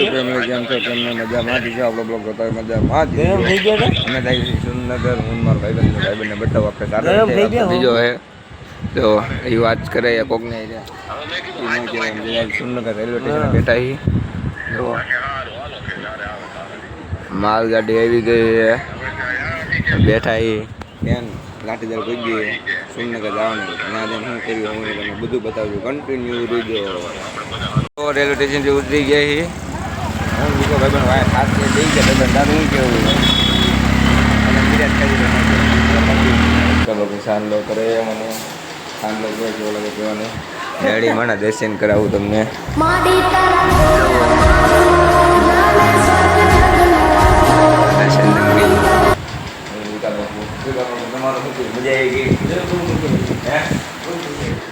family કેમ છો તમને મજામાં જ છે આપણો બ્લોગ જોતા હોય મજામાં જ અમે થાય સુરનગર હું મારો ભાઈબંધને બતાવો આપણે બીજો હે તો એ વાત કરે કોકને સુરનગર રેલવે સ્ટેશન બેઠા હી તો માલગાડી આવી ગઈ છે બેઠા હી બેન લાઠીદાર કોઈ ગઈ સુરનગર જવાનું ત્યાં જઈને શું કર્યું હું તમને બધું બતાવ્યું કન્ટિન્યુ રીજો તો રેલવે સ્ટેશનથી ઉતરી ગયા હી હું બીજો ભાઈબંધ વાય ખાસ જઈ ગયા ભાઈબંધ તારું શું કેવું અને વિરાટ કરી ચલો કે સાંડલો કરે મને સાંડલો કહે છે ઓલા કહેવાને ડેડી મને દર્શન કરાવું તમને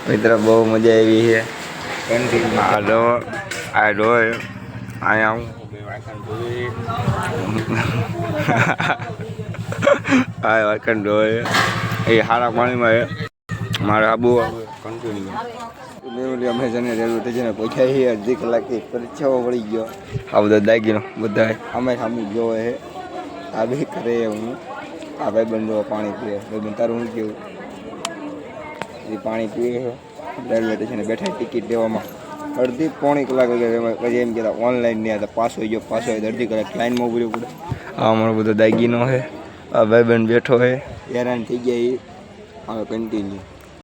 મિત્ર બહુ મજા આવી છે આ ડોય અહીંયા હું આ વાંકણ ડોય એ સારા પાણીમાં મારે આબુ કન્ટિન્યુ અમે છે ને રેલવે સ્ટેશને પહોંચ્યા છીએ અડધી કલાકથી પરીક્ષાઓ પડી ગયો આ બધા દાગીનો બધા અમે સામું જોવે છે આ બી કરે હું આ ભાઈબંધો પાણી પીએ ભાઈબંધ તારું શું કેવું એ પાણી પીએ છે રેલવે સ્ટેશને બેઠા ટિકિટ લેવામાં અડધી પોણી કલાક પછી એમ કહેતા ઓનલાઈન નહીં હતા પાછો ગયો પાછો અડધી કલાક લાઈનમાં ઉભું પડે આ અમારો બધો દાગીનો છે આ ભાઈબંધ બેઠો છે હેરાન થઈ ગયા એ હવે કન્ટિન્યુ